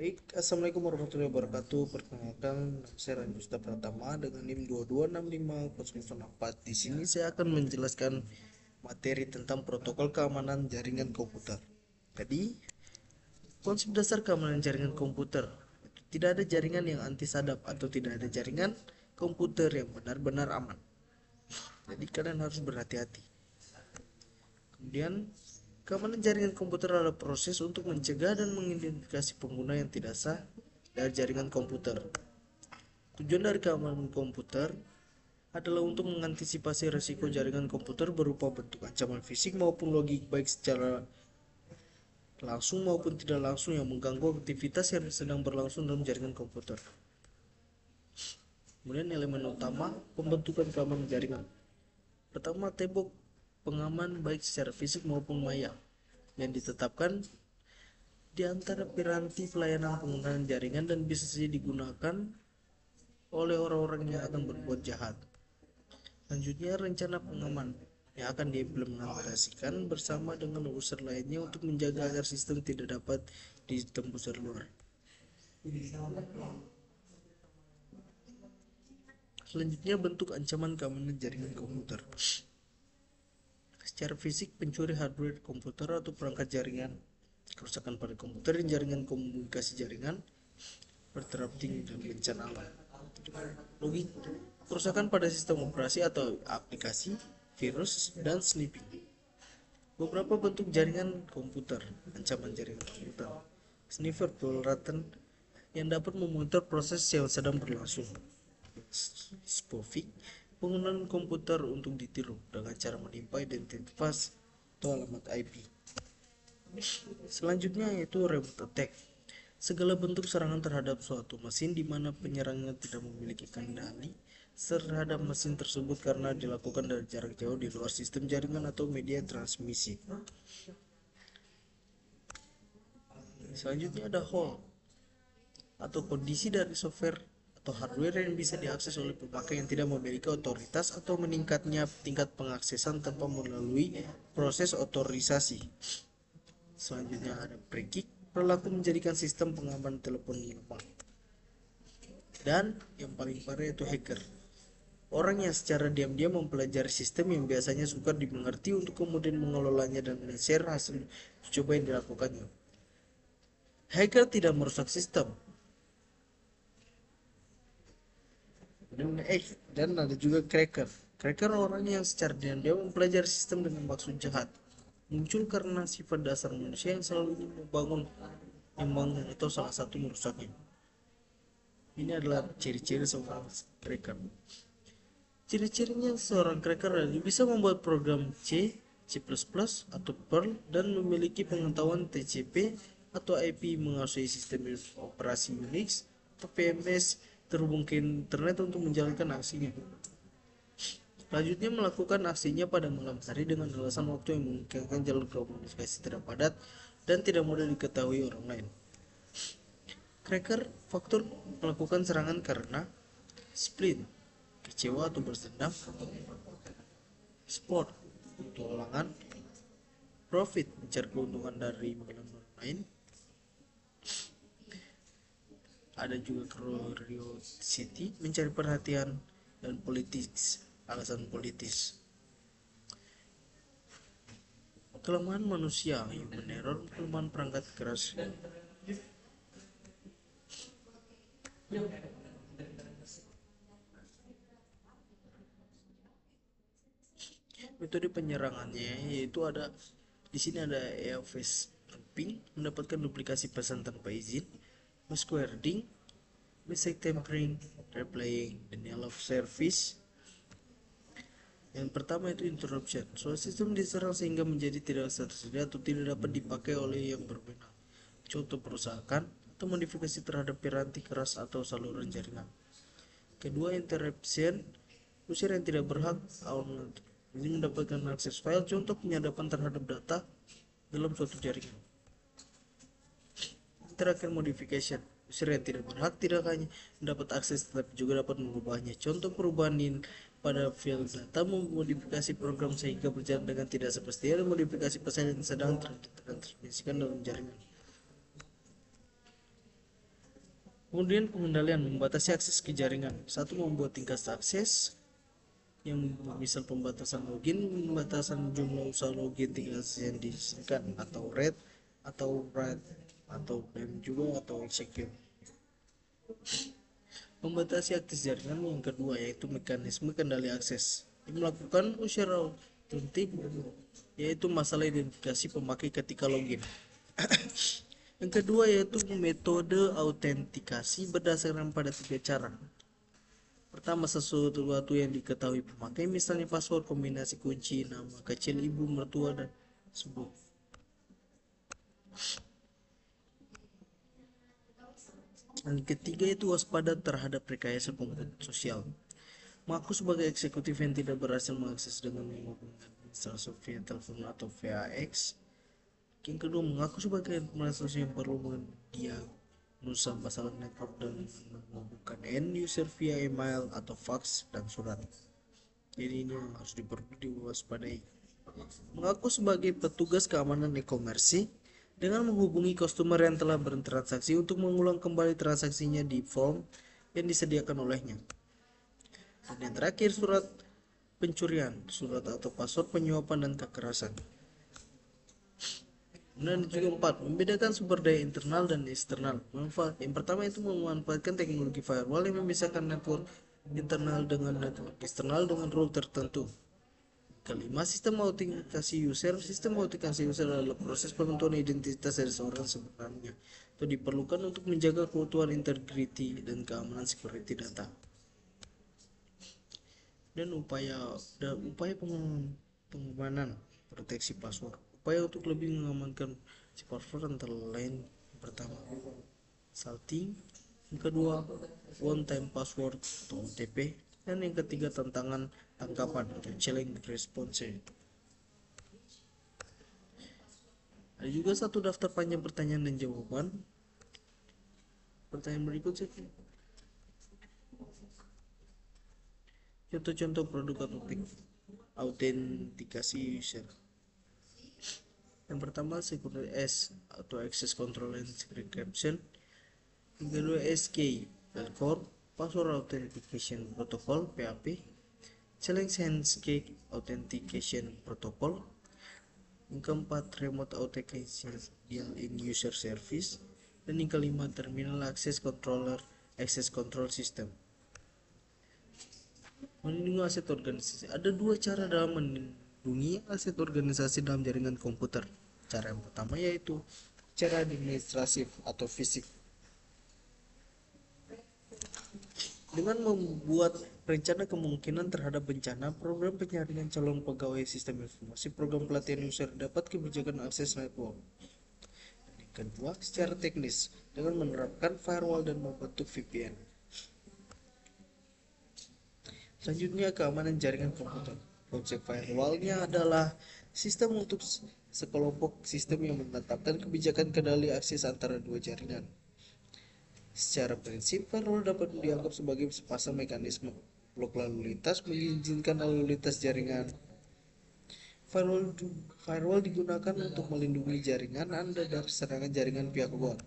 Baik, Assalamualaikum warahmatullahi wabarakatuh. Perkenalkan, nama saya Ranjusta Pratama dengan NIM 2265004. Di sini saya akan menjelaskan materi tentang protokol keamanan jaringan komputer. Jadi, konsep dasar keamanan jaringan komputer. Tidak ada jaringan yang anti sadap atau tidak ada jaringan komputer yang benar-benar aman. Jadi kalian harus berhati-hati. Kemudian, keamanan jaringan komputer adalah proses untuk mencegah dan mengidentifikasi pengguna yang tidak sah dari jaringan komputer. Tujuan dari keamanan komputer adalah untuk mengantisipasi risiko jaringan komputer berupa bentuk ancaman fisik maupun logik, baik secara langsung maupun tidak langsung yang mengganggu aktivitas yang sedang berlangsung dalam jaringan komputer. Kemudian elemen utama pembentukan keamanan jaringan. Pertama, tembok pengaman baik secara fisik maupun maya yang ditetapkan di antara piranti pelayanan penggunaan jaringan dan bisa saja digunakan oleh orang-orang yang akan berbuat jahat. Selanjutnya, rencana pengaman yang akan diimplementasikan bersama dengan user lainnya untuk menjaga agar sistem tidak dapat ditembus dari luar. Selanjutnya, bentuk ancaman keamanan jaringan komputer. Secara fisik, pencuri hardware komputer atau perangkat jaringan, kerusakan pada komputer dan jaringan komunikasi jaringan, interrupting dan bencana alam. Logik, kerusakan pada sistem operasi atau aplikasi, virus, dan sniffing. Beberapa bentuk jaringan komputer, ancaman jaringan komputer. Sniffer Pulratan yang dapat memonitor proses yang sedang berlangsung. Spoofing, penggunaan komputer untuk ditiru dengan cara menimpa identitas atau alamat IP. Selanjutnya yaitu remote attack. Segala bentuk serangan terhadap suatu mesin di mana penyerangnya tidak memiliki kendali terhadap mesin tersebut karena dilakukan dari jarak jauh di luar sistem jaringan atau media transmisi. Selanjutnya ada hole atau kondisi dari software atau hardware yang bisa diakses oleh pemakai yang tidak memiliki otoritas atau meningkatnya tingkat pengaksesan tanpa melalui proses otorisasi. Selanjutnya ada breaking, berlaku menjadikan sistem pengaman telepon lemah. Dan yang paling parah yaitu hacker. Orang yang secara diam-diam mempelajari sistem yang biasanya sukar dimengerti untuk kemudian mengelolanya dan men-share hasil coba yang dilakukannya. Hacker tidak merusak sistem. Dan ada juga cracker. Cracker orang yang secara diam-diam mempelajari sistem dengan maksud jahat. Muncul karena sifat dasar manusia yang selalu ingin membangun atau salah satu merusaknya. Ini adalah ciri-ciri seorang cracker. Ciri-cirinya seorang cracker adalah bisa membuat program C, C++, atau Perl dan memiliki pengetahuan TCP atau IP, menguasai sistem operasi Unix atau VMS, terhubung ke internet untuk menjalankan aksinya. Selanjutnya, melakukan aksinya pada malam hari dengan alasan waktu yang memungkinkan jalur komunikasi tidak padat dan tidak mudah diketahui orang lain. Cracker faktor melakukan serangan karena split, kecewa atau bersendam, sport, petualangan, profit, mencari keuntungan dari orang lain. Ada juga curiosity, mencari perhatian, dan politis, alasan politis. Kelemahan manusia yang meneror, kelemahan perangkat keras. Metode penyerangannya yaitu ada di sini ada EOS spoofing, mendapatkan duplikasi pesan tanpa izin, masquerading, message tampering, replaying, denial of service. Yang pertama itu interruption. Suatu sistem diserang sehingga menjadi tidak tersedia atau tidak dapat dipakai oleh yang berwenang. Contoh perusakan atau modifikasi terhadap piranti keras atau saluran jaringan. Kedua, interruption, user yang tidak berhak ini mendapatkan akses file, contoh penyadapan terhadap data dalam suatu jaringan. Terakhir, modification, user yang tidak berhak tidak hanya mendapat akses tetapi juga dapat mengubahnya, contoh perubahan pada file data, memodifikasi program sehingga berjalan dengan tidak semestinya, dan modifikasi pesan yang sedang ditransmisikan dalam jaringan. Kemudian pengendalian membatasi akses ke jaringan. Satu, membuat tingkat akses yang misal pembatasan login, pembatasan jumlah usaha login tingkat yang diizinkan, atau read atau write atau dan juga atau execute. Membatasi akses jaringan yang kedua yaitu mekanisme kendali akses yang melakukan secara otentik, yaitu masalah identifikasi pemakai ketika login. Yang kedua yaitu metode autentikasi berdasarkan pada tiga cara. Pertama, sesuatu yang diketahui pemakai, misalnya password, kombinasi kunci, nama kecil ibu mertua, dan sebut. Dan ketiga itu waspada terhadap rekayasa komputer sosial. Mengaku sebagai eksekutif yang tidak berhasil mengakses dengan menghubungkan administrasi via telepon atau VAX. Yang kedua, mengaku sebagai administrasi yang perlu mendiagnosa masalah network dan menghubungkan end user via email atau fax dan surat. Jadi ini harus diwaspadai. Mengaku sebagai petugas keamanan e-commerce dengan menghubungi customer yang telah bertransaksi untuk mengulang kembali transaksinya di form yang disediakan olehnya. Dan yang terakhir, surat pencurian, surat atau password penyuapan dan kekerasan. Dan juga 4, membedakan sumber daya internal dan eksternal. Yang pertama itu memanfaatkan teknologi firewall yang memisahkan network internal dengan network eksternal dengan rule tertentu. Kelima, sistem autentikasi user. Sistem autentikasi user adalah proses penentuan identitas dari seorang sebenarnya atau diperlukan untuk menjaga keutuhan, integriti, dan keamanan security data. Dan upaya pengamanan proteksi password. Upaya untuk lebih mengamankan si password antara lain: pertama, salting; yang kedua, one time password atau OTP; dan yang ketiga, tangkapan atau challenge response. Ada juga satu daftar panjang pertanyaan dan jawaban. Pertanyaan berikut saja. Contoh-contoh produk autentikasi user. Yang pertama, security S atau access control and encryption. Yang kedua, SK Core password authentication protocol PAP. Challenge handshake authentication protocol. Yang keempat, remote authentication in user service. Dan yang kelima, terminal access control system. Melindungi aset organisasi. Ada dua cara dalam melindungi aset organisasi dalam jaringan komputer. Cara yang pertama yaitu cara administratif atau fisik. Dengan membuat rencana kemungkinan terhadap bencana, program penyaringan calon pegawai sistem informasi, program pelatihan user dapat kebijakan akses network. Yang kedua, secara teknis dengan menerapkan firewall dan membentuk VPN. Selanjutnya, keamanan jaringan komputer. Konsep firewallnya adalah sistem untuk sekelompok sistem yang menetapkan kebijakan kendali akses antara dua jaringan. Secara prinsip, firewall dapat dianggap sebagai sepasang mekanisme blok lalu lintas mengizinkan lalu lintas jaringan. Firewall digunakan untuk melindungi jaringan Anda dari serangan jaringan pihak luar.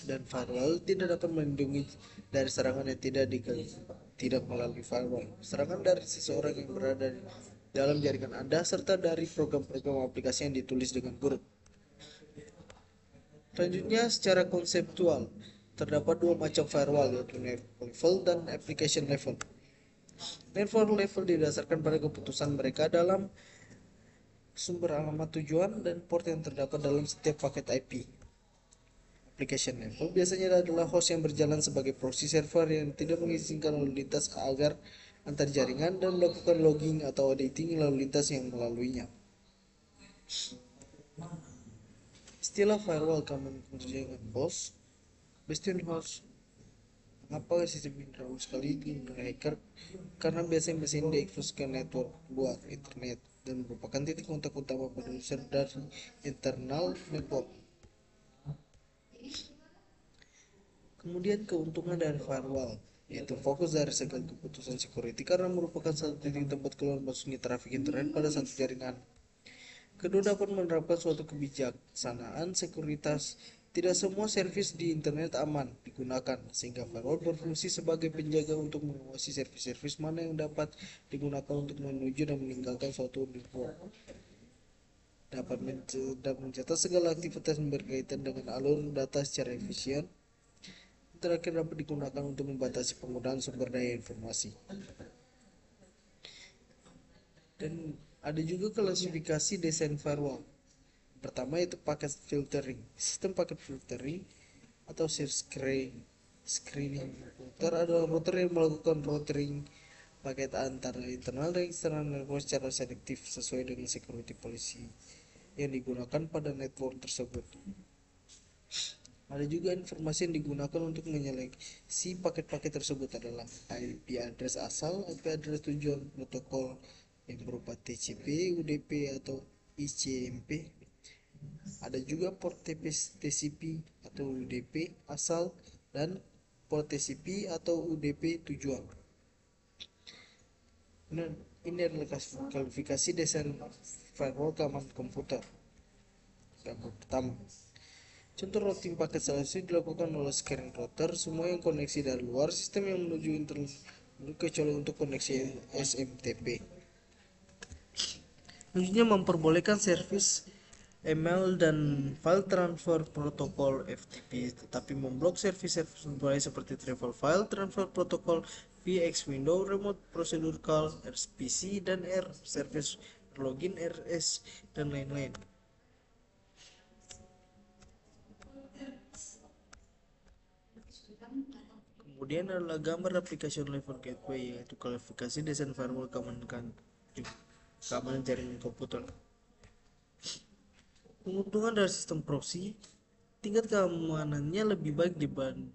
Dan firewall tidak dapat melindungi dari serangan yang tidak melalui firewall. Serangan dari seseorang yang berada dalam jaringan Anda serta dari program-program aplikasi yang ditulis dengan buruk. Selanjutnya, secara konseptual, terdapat dua macam firewall, yaitu network level dan application level. Network level didasarkan pada keputusan mereka dalam sumber alamat tujuan dan port yang terdapat dalam setiap paket IP. Application level biasanya adalah host yang berjalan sebagai proxy server yang tidak mengizinkan lalu lintas agar antar jaringan dan melakukan logging atau auditing lalu lintas yang melaluinya. Istilah firewall kami bekerja dengan host, bastion host. Mengapa sistem ini rawan sekali dengan hacker? Karena biasanya mesin diekspos ke network luar internet dan merupakan titik kontak utama pada user dari internal network. Kemudian keuntungan dari firewall, yaitu fokus dari segala keputusan security karena merupakan satu titik tempat keluar masuknya trafik internet pada satu jaringan. Kedua, dapat menerapkan suatu kebijaksanaan sekuritas Tidak semua servis di internet aman digunakan, sehingga firewall berfungsi sebagai penjaga untuk mengawasi servis-servis mana yang dapat digunakan untuk menuju dan meninggalkan suatu network. Dapat mencatat segala aktivitas yang berkaitan dengan alur data secara efisien. Terakhir, dapat digunakan untuk membatasi penggunaan sumber daya informasi. Dan ada juga klasifikasi desain firewall. Pertama yaitu paket filtering. Sistem paket filtering atau screening router adalah router yang melakukan routing paket antara internal dan eksternal network secara selektif sesuai dengan security policy yang digunakan pada network tersebut. Ada juga informasi yang digunakan untuk menyeleksi paket-paket tersebut adalah IP address asal, IP address tujuan protokol yang berupa TCP, UDP atau ICMP. Ada juga port TCP atau UDP asal dan port TCP atau UDP tujuan. Nah, ini adalah klasifikasi desain firewall keamanan komputer. Yang pertama, contoh routing paket selanjutnya dilakukan oleh scanning router. Semua yang koneksi dari luar sistem yang menuju internet kecuali untuk koneksi SMTP. Selanjutnya, memperbolehkan servis email dan file transfer protokol FTP, tetapi memblok servis-servis berbahaya seperti travel file transfer protokol, VX window, remote procedure call, RPC, dan R service login, RS, dan lain-lain. Kemudian adalah gambar application level gateway, yaitu klasifikasi desain firewall keamanan jaringan komputer. Keuntungan dari sistem proxy, tingkat keamanannya lebih baik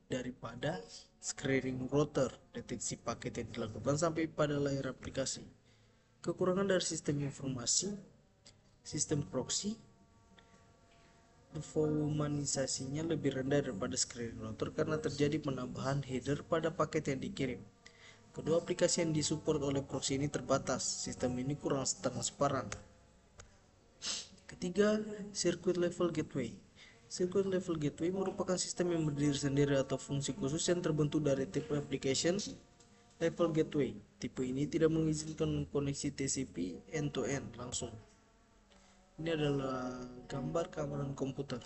daripada screening router. Deteksi paket yang dilakukan sampai pada layar aplikasi. Kekurangan dari sistem informasi, sistem proxy, performanisasinya lebih rendah daripada screening router karena terjadi penambahan header pada paket yang dikirim. Kedua aplikasi yang disupport oleh proxy ini terbatas. Sistem ini kurang transparan. Ketiga, circuit level gateway. Circuit level gateway merupakan sistem yang berdiri sendiri atau fungsi khusus yang terbentuk dari tipe application level gateway. Tipe ini tidak mengizinkan koneksi TCP end-to-end langsung. Ini adalah gambar keamanan komputer.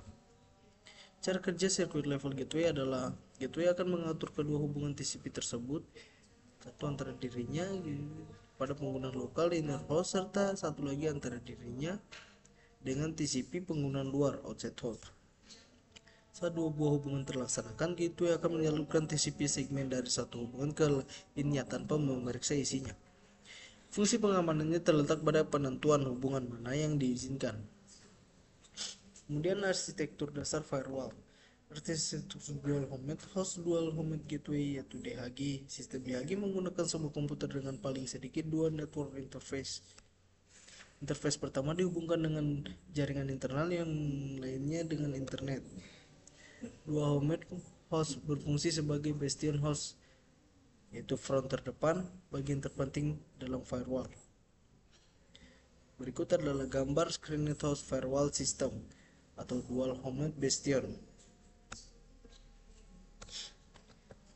Cara kerja circuit level gateway adalah gateway akan mengatur kedua hubungan TCP tersebut, satu antara dirinya pada penggunaan lokal inner host serta satu lagi antara dirinya dengan TCP penggunaan luar outside host. Saat dua buah hubungan terlaksanakan, gateway akan menyalurkan TCP segmen dari satu hubungan ke lainnya tanpa memeriksa isinya. Fungsi pengamanannya terletak pada penentuan hubungan mana yang diizinkan. Kemudian arsitektur dasar firewall. Arsitektur dual host gateway yaitu DHG. Sistem DHG menggunakan sebuah komputer dengan paling sedikit dua network interface. Interface pertama dihubungkan dengan jaringan internal, yang lainnya dengan internet. Dua host berfungsi sebagai bastion host, yaitu front terdepan, bagian terpenting dalam firewall. Berikut adalah gambar screening host firewall system atau dual host bastion.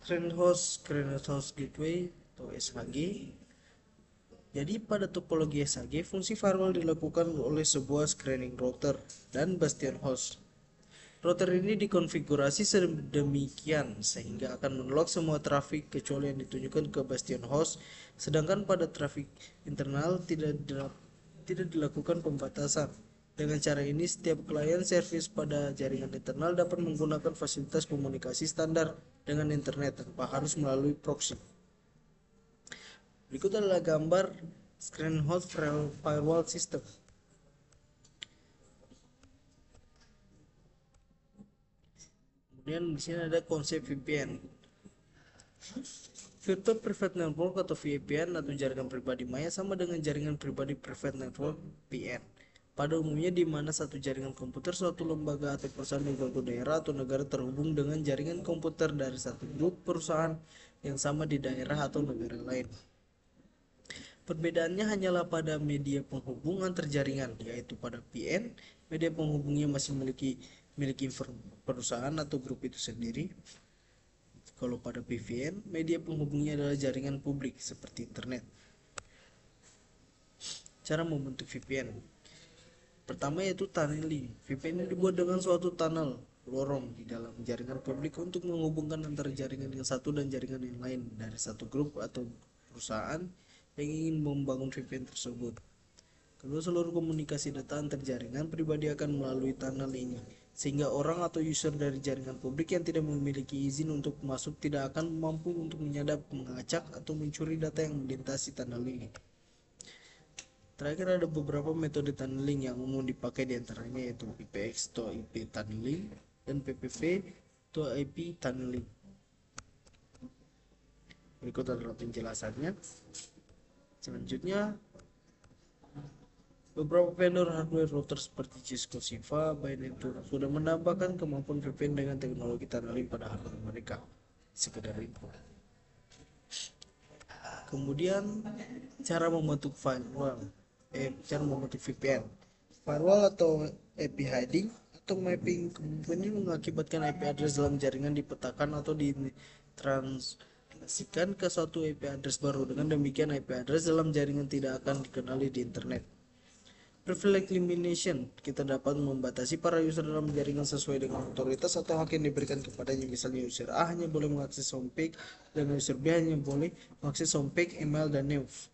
Screening host gateway atau SHG. Jadi pada topologi SHG, fungsi firewall dilakukan oleh sebuah screening router dan bastion host. Router ini dikonfigurasi sedemikian sehingga akan menolak semua trafik kecuali yang ditunjukkan ke bastion host, sedangkan pada trafik internal tidak dilakukan pembatasan. Dengan cara ini, setiap klien service pada jaringan internal dapat menggunakan fasilitas komunikasi standar dengan internet tanpa harus melalui proxy. Berikut adalah gambar screening host firewall system. Kemudian di sini ada konsep VPN. Virtual Private Network atau VPN atau jaringan pribadi maya sama dengan jaringan pribadi private network PN. Pada umumnya di mana satu jaringan komputer suatu lembaga atau perusahaan di suatu daerah atau negara terhubung dengan jaringan komputer dari satu grup perusahaan yang sama di daerah atau negara lain. Perbedaannya hanyalah pada media penghubung antar jaringan, yaitu pada PN, media penghubungnya masih memiliki milik perusahaan atau grup itu sendiri. Kalau pada VPN, media penghubungnya adalah jaringan publik seperti internet. Cara membentuk VPN. Pertama yaitu tunneling. VPN dibuat dengan suatu tunnel lorong di dalam jaringan publik untuk menghubungkan antara jaringan yang satu dan jaringan yang lain dari satu grup atau perusahaan yang ingin membangun VPN tersebut. Kedua, seluruh komunikasi data antar jaringan pribadi akan melalui tunnel ini, sehingga orang atau user dari jaringan publik yang tidak memiliki izin untuk masuk tidak akan mampu untuk menyadap, mengacak, atau mencuri data yang melintasi tunnel ini. Terakhir, ada beberapa metode tunneling yang umum dipakai diantaranya yaitu IPX atau IP tunneling dan PPV atau IP tunneling. Berikut adalah penjelasannya. Selanjutnya, beberapa vendor hardware router seperti Cisco, Shiva, Byte sudah menambahkan kemampuan VPN dengan teknologi tunneling pada hardware mereka. Sekedar info. Kemudian cara membentuk firewall, cara membentuk VPN. Firewall atau IP hiding atau mapping kemungkinan mengakibatkan IP address dalam jaringan dipetakan atau ditranslasikan ke suatu IP address baru. Dengan demikian IP address dalam jaringan tidak akan dikenali di internet. Privilege elimination, kita dapat membatasi para user dalam jaringan sesuai dengan otoritas atau hak yang diberikan kepadanya. Misalnya user A hanya boleh mengakses homepage dan user B hanya boleh mengakses homepage, email, dan news.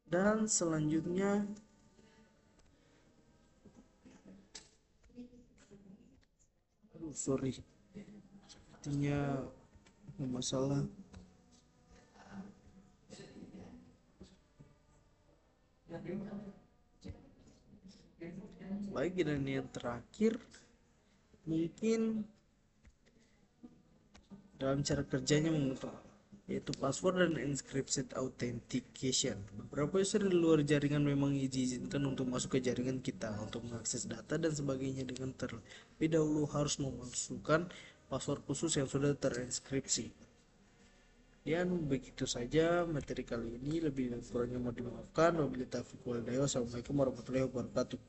Dan selanjutnya sepertinya masalah. Baik, dan yang terakhir mungkin dalam cara kerjanya membentuk, yaitu password dan encrypted authentication. Beberapa user di luar jaringan memang diizinkan untuk masuk ke jaringan kita untuk mengakses data dan sebagainya dengan terlebih dahulu harus memasukkan password khusus yang sudah terenskripsi. Dan begitu saja materi kali ini, lebih dan kurangnya mohon dimaafkan. Wabillahi taufiq wal hidayah. Wassalamualaikum warahmatullahi wabarakatuh.